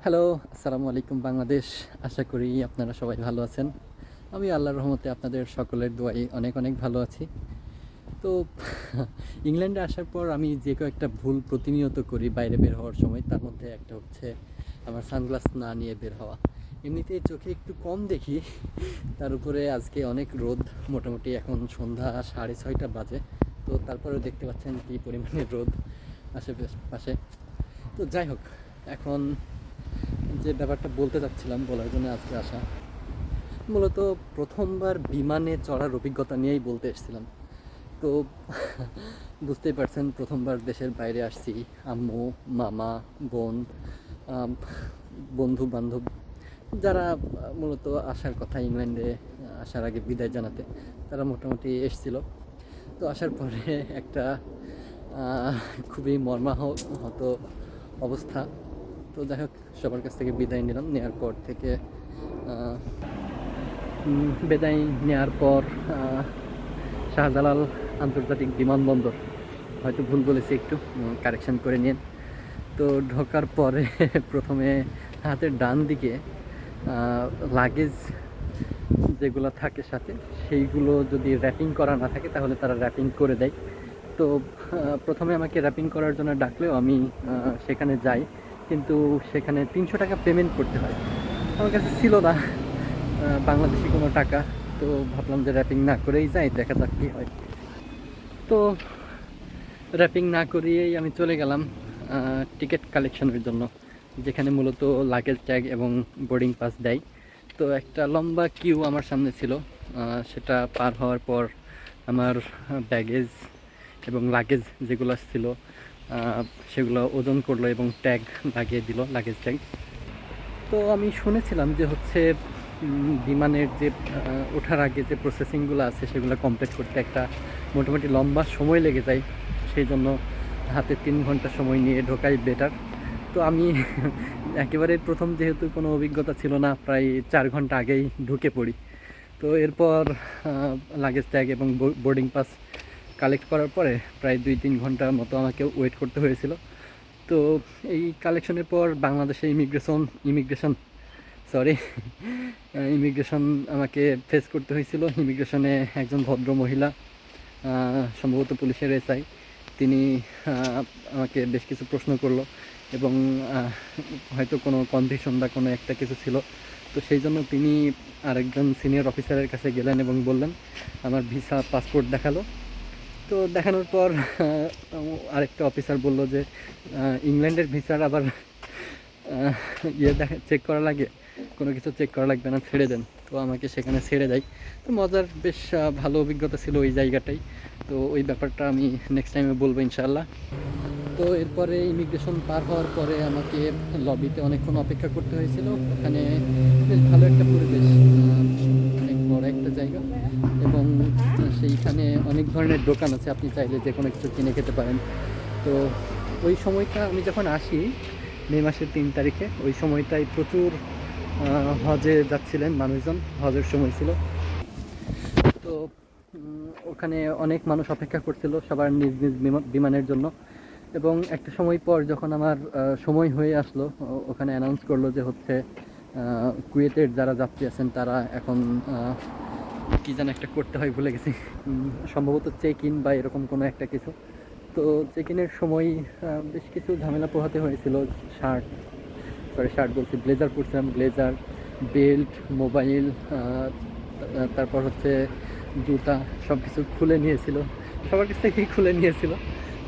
Hello, আসসালামু আলাইকুম বাংলাদেশ। আশা করি আপনারা সবাই ভালো আছেন। আমি আল্লাহর রহমতে আপনাদের সকলের দোয়ায় অনেক, অনেক ভালো আছি। তো ইংল্যান্ডে আসার পর আমি যে কয়েকটা ভুল প্রতিনিয়ত করি বাইরে বের হওয়ার সময়, তার মধ্যে একটা হচ্ছে আমার সানগ্লাস না নিয়ে বের হওয়া। এমনিতেই চোখে একটু কম দেখি, তার উপরে আজকে অনেক রোদ। মোটামুটি এখন সন্ধ্যা 6:30 বাজে। তো তারপরেও দেখতে পাচ্ছেন কী পরিমাণে রোদ আশেপাশে। তো যাই হোক, এখন যে ব্যাপারটা বলতে চাচ্ছিলাম, বলার জন্য আজকে আসা, মূলত প্রথমবার বিমানে চড়ার অভিজ্ঞতা নিয়েই বলতে এসেছিলাম। তো বুঝতেই পারছেন, প্রথমবার দেশের বাইরে আসছি। আম্মু, মামা, বোন, বন্ধু বান্ধব যারা মূলত আসার কথা ইংল্যান্ডে আসার আগে বিদায় জানাতে, তারা মোটামুটি এসছিল। তো আসার পরে একটা খুবই মর্মাহত অবস্থা। তো যাই হোক, সবার কাছ থেকে বিদায় নিলাম। নেওয়ার পর থেকে বিদায় নেওয়ার পর শাহজালাল আন্তর্জাতিক বিমানবন্দর, হয়তো ভুল বলেছি, একটু কারেকশন করে নিন। তো ঢোকার পরে প্রথমে হাতের ডান দিকে লাগেজ যেগুলো থাকে সাথে, সেইগুলো যদি র্যাপিং করা না থাকে তাহলে তারা র্যাপিং করে দেয়। তো প্রথমে আমাকে র্যাপিং করার জন্য ডাকলেও আমি সেখানে যাই, কিন্তু সেখানে 300 টাকা পেমেন্ট করতে হয়। আমার কাছে ছিল না বাংলাদেশি কোনো টাকা। তো ভাবলাম যে র্যাপিং না করেই যাই, দেখা যাক কী হয়। তো র্যাপিং না করিয়েই আমি চলে গেলাম টিকিট কালেকশনের জন্য, যেখানে মূলত লাগেজ ট্যাগ এবং বোর্ডিং পাস দেয়। তো একটা লম্বা কিউ আমার সামনে ছিল। সেটা পার হওয়ার পর আমার ব্যাগেজ এবং লাগেজ যেগুলো ছিল সেগুলো ওজন করলো এবং ট্যাগ লাগিয়ে দিল, লাগেজ ট্যাগ। তো আমি শুনেছিলাম যে হচ্ছে বিমানের যে ওঠার আগে যে প্রসেসিংগুলো আছে সেগুলো কমপ্লিট করতে একটা মোটামুটি লম্বা সময় লেগে যায়। সেই জন্য হাতে 3 ঘন্টা সময় নিয়ে ঢোকাই বেটার। তো আমি একেবারে প্রথম, যেহেতু কোনো অভিজ্ঞতা ছিল না, প্রায় 4 ঘন্টা আগেই ঢুকে পড়ি। তো এরপর লাগেজ ট্যাগ এবং বোর্ডিং পাস কালেক্ট করার পরে প্রায় 2-3 ঘন্টার মতো আমাকে ওয়েট করতে হয়েছিল। তো এই কালেকশনের পর বাংলাদেশে ইমিগ্রেশন ইমিগ্রেশন আমাকে ফেস করতে হয়েছিল। ইমিগ্রেশনে একজন ভদ্র মহিলা, সম্ভবত পুলিশের এসআই, তিনি আমাকে বেশ কিছু প্রশ্ন করলো এবং হয়তো কোনো কনভিকশন বা কোনো একটা কিছু ছিল। তো সেই জন্য তিনি আরেকজন সিনিয়র অফিসারের কাছে গেলেন এবং বললেন, আমার ভিসা পাসপোর্ট দেখালো। তো দেখানোর পর আরেকটা অফিসার বলল যে ইংল্যান্ডের ভিসার আবার চেক করা লাগে, কোনো কিছু চেক করা লাগবে না, ছেড়ে দেন। তো আমাকে সেখানে ছেড়ে দেয়। তো মজার, বেশ ভালো অভিজ্ঞতা ছিল ওই জায়গাটাই। তো ওই ব্যাপারটা আমি নেক্সট টাইমে বলবো ইনশাআল্লাহ। তো এরপরে ইমিগ্রেশন পার হওয়ার পরে আমাকে লবিতে অনেকক্ষণ অপেক্ষা করতে হয়েছিল। ওখানে বেশ ভালো একটা পরিবেশ, অনেক বড় একটা জায়গা এবং সেইখানে অনেক ধরনের দোকান আছে, আপনি চাইলে যে কোনো কিছু কিনে খেতে পারেন। তো ওই সময়টা আমি যখন আসি, মে মাসের 3 তারিখে, ওই সময়টায় প্রচুর হজে যাচ্ছিলেন মানুষজন, হজের সময় ছিল। তো ওখানে অনেক মানুষ অপেক্ষা করছিল সবার নিজ নিজ বিমানের জন্য। এবং একটা সময় পর যখন আমার সময় হয়ে আসলো, ওখানে অ্যানাউন্স করলো যে হচ্ছে কুয়েতের যারা যাত্রী আছেন তারা এখন কী যেন একটা করতে হয়, ভুলে গেছি, সম্ভবত চেক ইন বা এরকম কোনো একটা কিছু। তো চেক ইনের সময় বেশ কিছু ঝামেলা পোহাতে হয়েছিল। শার্ট বলছি, ব্লেজার পরছিলাম, ব্লেজার, বেল্ট, মোবাইল, তারপর হচ্ছে জুতা, সব কিছু খুলে নিয়েছিল, সবার কাছ থেকেই খুলে নিয়েছিল।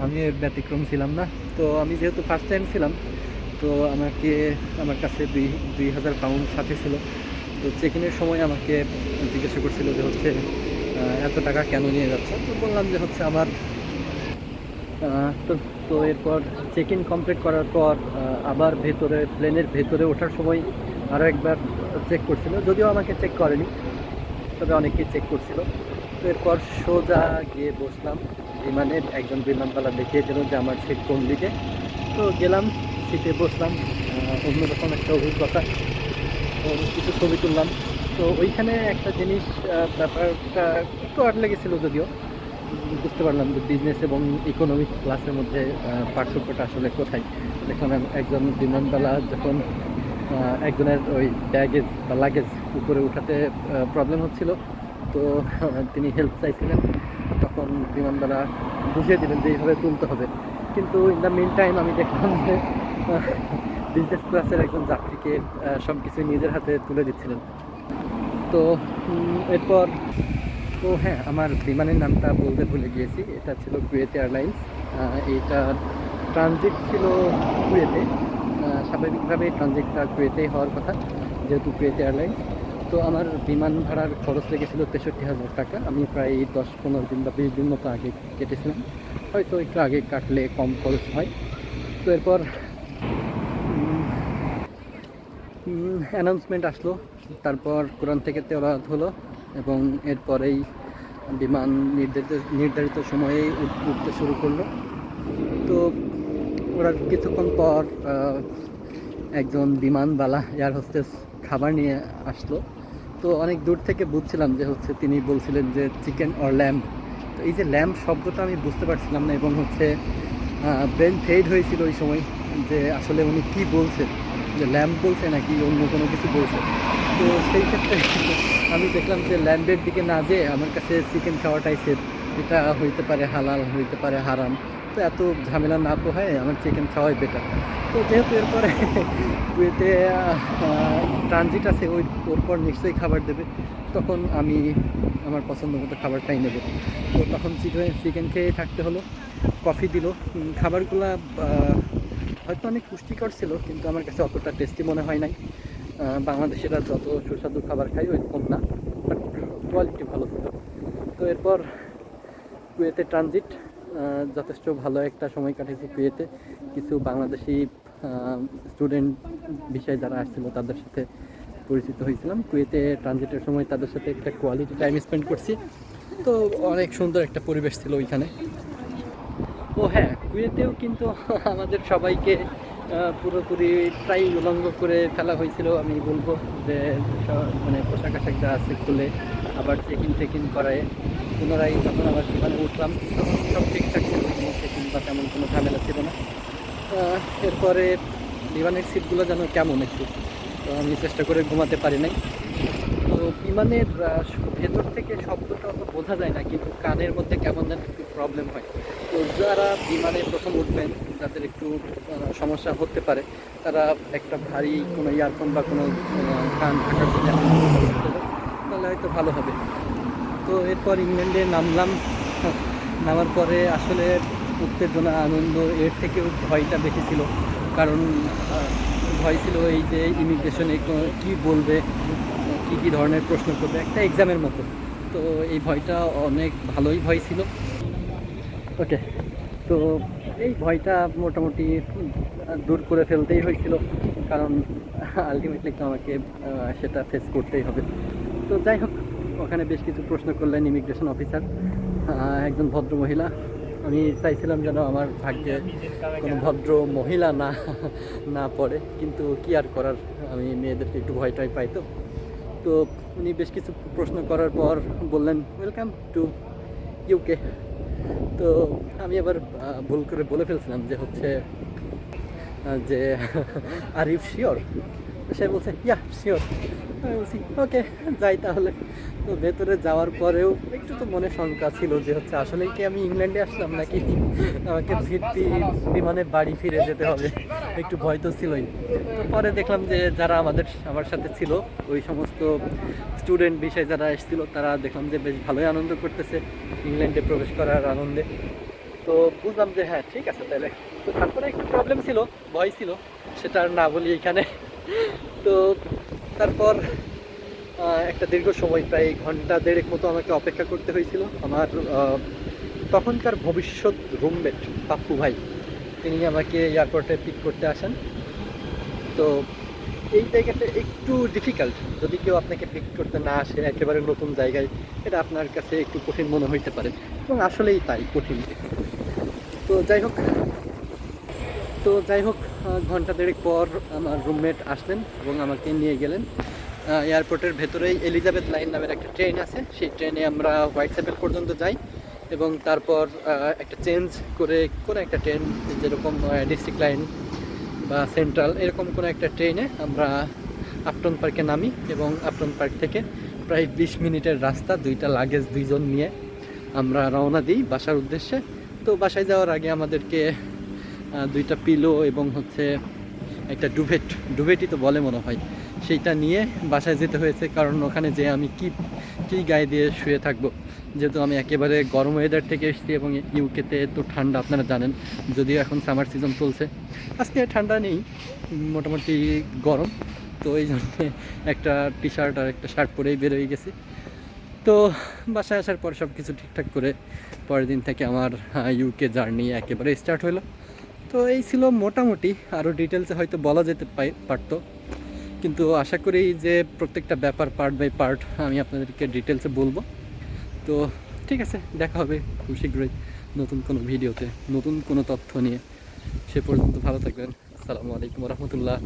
আমি এর ব্যতিক্রম ছিলাম না। তো আমি যেহেতু ফার্স্ট টাইম ছিলাম, তো আমার কাছে 2,000 পাউন্ড সাথে ছিল। তো চেক ইনের সময় আমাকে জিজ্ঞাসা করছিল যে হচ্ছে এত টাকা কেন নিয়ে যাচ্ছে। তো বললাম যে হচ্ছে আমার তো তো এরপর চেক ইন কমপ্লিট করার পর আবার প্লেনের ভেতরে ওঠার সময় আরও একবার চেক করছিল, যদিও আমাকে চেক করেনি, তবে অনেককে চেক করছিল। তো এরপর সোজা গিয়ে বসলাম বিমানের, একজন বিমানবালা দেখিয়ে দিল যে আমার সিট কোন দিকে। তো গেলাম, সিটে বসলাম, অন্যরকম একটা অভিজ্ঞতা। তো কিছু ছবি তুললাম। তো ওইখানে একটা জিনিস, ব্যাপারটা একটু আট লেগেছিলো, যদিও বুঝতে পারলাম যে বিজনেস এবং ইকোনমিক ক্লাসের মধ্যে পার্থক্যটা আসলে কোথায়। দেখলাম একজন বিমানবালা যখন একজনের ওই ব্যাগেজ বা লাগেজ উপরে উঠাতে প্রবলেম হচ্ছিল। তো তিনি হেল্প চাইছিলেন, তখন বিমানবালা বুঝিয়ে দিলেন যে এইভাবে তুলতে হবে। কিন্তু ইন দ্য মিন টাইম আমি দেখলাম যে বিজনেস ক্লাসের একজন যাত্রীকে সব কিছুই নিজের হাতে তুলে দিচ্ছিলেন। তো এরপর তো হ্যাঁ, আমার বিমানের নামটা বলতে ভুলে গিয়েছি, এটা ছিল কুয়েত এয়ারলাইন্স। এটা ট্রানজিট ছিল কুয়েতে। স্বাভাবিকভাবে ট্রানজিটটা কুয়েতেই হওয়ার কথা, যেহেতু কুয়েত এয়ারলাইন্স। তো আমার বিমান ভাড়ার খরচ লেগেছিল 63,000 টাকা। আমি প্রায় 10-15 দিন বা 20 দিন মতো আগে কেটেছিলাম, হয়তো একটু আগে কাটলে কম খরচ হয়। তো এরপর অ্যানাউন্সমেন্ট আসলো, তারপর কোরআন থেকে তেলাওয়াত হলো এবং এরপরেই বিমান নির্ধারিত সময়েই উঠতে শুরু করলো। তো ওরা কিছুক্ষণ পর একজন বিমানবালা এয়ার হোস্টেস খাবার নিয়ে আসলো। তো অনেক দূর থেকে বুঝছিলাম যে হচ্ছে তিনি বলছিলেন যে চিকেন অর ল্যাম্ব। তো এই যে ল্যাম্ব শব্দটা আমি বুঝতে পারছিলাম না, এবং হচ্ছে ব্রেন ফেড হয়েছিল ওই সময় যে আসলে উনি কী বলছে, যে ল্যাম্ব বলছে নাকি অন্য কোনো কিছু বলছে। তো সেই ক্ষেত্রে আমি দেখলাম যে ল্যাম্বের দিকে না যেয়ে আমার কাছে চিকেন খাওয়াটাই সেফ। এটা হইতে পারে হালাল, হইতে পারে হারাম, তো এত ঝামেলা না পোহায় আমার চিকেন খাওয়াই বেটার। তো যেহেতু এরপরে কুয়েতে ট্রানজিট আছে, ওর পর নিশ্চয়ই খাবার দেবে, তখন আমি আমার পছন্দ মতো খাবারটাই নেব। তো তখন চিকেন খেয়ে থাকতে হলো। কফি দিল। খাবারগুলা হয়তো অনেক পুষ্টিকর ছিল, কিন্তু আমার কাছে অতটা টেস্টি মনে হয় নাই। বাংলাদেশিরা যত সুস্বাদু খাবার খাই ওইরকম না, বাট কোয়ালিটি ভালো ছিল। তো এরপর কুয়েতে ট্রানজিট, যথেষ্ট ভালো একটা সময় কাটিয়েছি কুয়েতে। কিছু বাংলাদেশি স্টুডেন্ট বিষয়ে যারা আসছিল তাদের সাথে পরিচিত হয়েছিলাম কুয়েতে ট্রানজিটের সময়, তাদের সাথে একটা কোয়ালিটি টাইম স্পেন্ড করছি। তো অনেক সুন্দর একটা পরিবেশ ছিল ওইখানে। ও হ্যাঁ, কুয়েতেও কিন্তু আমাদের সবাইকে পুরোপুরিটাই উলঙ্গ করে ফেলা হয়েছিল। আমি বলবো যে মানে পোশাক আশাক যা আছে খুলে আবার চেক ইন করায় পুনরায় যখন আবার বিমানে উঠলাম তখন সব ঠিকঠাক ছিল, কোনো চেক ইন বা তেমন কোনো ঝামেলা ছিল না। এরপরে বিমানের সিটগুলো যেন কেমন একটু, তো আমি চেষ্টা করে ঘুমাতে পারি নাই। তো বিমানের ভেতর থেকে শব্দটা অত বোঝা যায় না, কিন্তু কানের মধ্যে কেমন যেন একটু প্রবলেম হয়। তো যারা বিমানে প্রথম উঠবেন, যাদের একটু সমস্যা হতে পারে, তারা একটা ভারী কোনো ইয়ারফোন বা কোনো কান ঢাকার জন্য তাহলে হয়তো ভালো হবে। তো এরপর ইংল্যান্ডে নামলাম। নামার পরে আসলে উত্তেজনা আনন্দ এর থেকেও ভয়টা বেশি ছিল, কারণ ভয় ছিল এই যে ইমিগ্রেশনে কী বলবে, কী কী ধরনের প্রশ্ন করবে, একটা এক্সামের মতো। তো এই ভয়টা অনেক ভালোই ভয় ছিল। ওকে, তো এই ভয়টা মোটামুটি দূর করে ফেলতেই হয়েছিল, কারণ আলটিমেটলি তো আমাকে সেটা ফেস করতেই হবে। তো যাই হোক, ওখানে বেশ কিছু প্রশ্ন করলেন ইমিগ্রেশন অফিসার, একজন ভদ্র মহিলা। আমি চাইছিলাম যেন আমার ভাগ্যে কোনো ভদ্র মহিলা না পড়ে, কিন্তু কি আর করার, আমি মেয়েদেরকে একটু ভয়টাই পাই। তো তো উনি বেশ কিছু প্রশ্ন করার পর বললেন ওয়েলকাম টু ইউকে। তো আমি আবার ভুল করে বলে ফেলছিলাম যে হচ্ছে যে আর ইউ শিওর। সে বলছে ইয়া শিওর। আমি বলছি ওকে, যাই তাহলে। তো ভেতরে যাওয়ার পরেও একটু তো মনে শঙ্কা ছিল যে হচ্ছে আসলেই কি আমি ইংল্যান্ডে আসলাম নাকি আমাকে ফিরতি বিমানে বাড়ি ফিরে যেতে হবে, একটু ভয় তো ছিলই। তো পরে দেখলাম যে যারা আমার সাথে ছিল, ওই সমস্ত স্টুডেন্ট বিষয়ে যারা এসেছিলো, তারা দেখলাম যে বেশ ভালোই আনন্দ করতেছে ইংল্যান্ডে প্রবেশ করার আনন্দে। তো বুঝলাম যে হ্যাঁ ঠিক আছে তাহলে। তো তারপরে একটু প্রবলেম ছিল, ভয় ছিল, সেটা আর না বলি এখানে। তো তারপর একটা দীর্ঘ সময়, প্রায় ঘন্টা দেড়েক মতো আমাকে অপেক্ষা করতে হয়েছিল। আমার তখনকার ভবিষ্যৎ রুমমেট পাপ্পু ভাই, তিনি আমাকে এয়ারপোর্টে পিক করতে আসেন। তো এই জায়গাটা একটু ডিফিকাল্ট, যদি কেউ আপনাকে পিক করতে না আসে একেবারে নতুন জায়গায়, এটা আপনার কাছে একটু কঠিন মনে হইতে পারে, এবং আসলেই তাই কঠিন। তো যাই হোক ঘন্টা দেড়েক পর আমার রুমমেট আসলেন এবং আমাকে নিয়ে গেলেন এয়ারপোর্টের ভেতরেই এলিজাবেথ লাইন নামের একটা ট্রেন আছে, সেই ট্রেনে আমরা হোয়াইট চ্যাপেল পর্যন্ত যাই এবং তারপর একটা চেঞ্জ করে কোনো একটা ট্রেন, যেরকম ডিস্ট্রিক্ট লাইন বা সেন্ট্রাল এরকম কোনো একটা ট্রেনে আমরা আপটন পার্কে নামি এবং আপটন পার্ক থেকে প্রায় 20 মিনিটের রাস্তা, 2টা লাগেজ 2জন নিয়ে আমরা রওনা দিই বাসার উদ্দেশ্যে। তো বাসায় যাওয়ার আগে আমাদেরকে 2টা পিলো এবং হচ্ছে একটা ডুভেটই তো বলে মনে হয়, সেইটা নিয়ে বাসায় যেতে হয়েছে। কারণ ওখানে যে আমি কি গায়ে দিয়ে শুয়ে থাকবো, যেহেতু আমি একেবারে গরম ওয়েদার থেকে এসেছি এবং ইউকেতে তো ঠান্ডা আপনারা জানেন, যদিও এখন সামার সিজন চলছে। আজকে ঠান্ডা নেই, মোটামুটি গরম। তো এই জন্যে একটা টি শার্ট আর একটা শার্ট পরেই বেরোয় গেছি। তো বাসায় আসার পর সব কিছু ঠিকঠাক করে পরের দিন থেকে আমার ইউকে জার্নি একেবারে স্টার্ট হলো। তো এই ছিল মোটামুটি, আরও ডিটেলসে হয়তো বলা যেতে পারতো, কিন্তু আশা করি যে প্রত্যেকটা ব্যাপার পার্ট বাই পার্ট আমি আপনাদেরকে ডিটেলসে বলবো। তো ঠিক আছে, দেখা হবে খুব শীঘ্রই নতুন কোনো ভিডিওতে, নতুন কোনো তথ্য নিয়ে। সে পর্যন্ত ভালো থাকবেন। আসসালামু আলাইকুম রহমতুল্লাহ।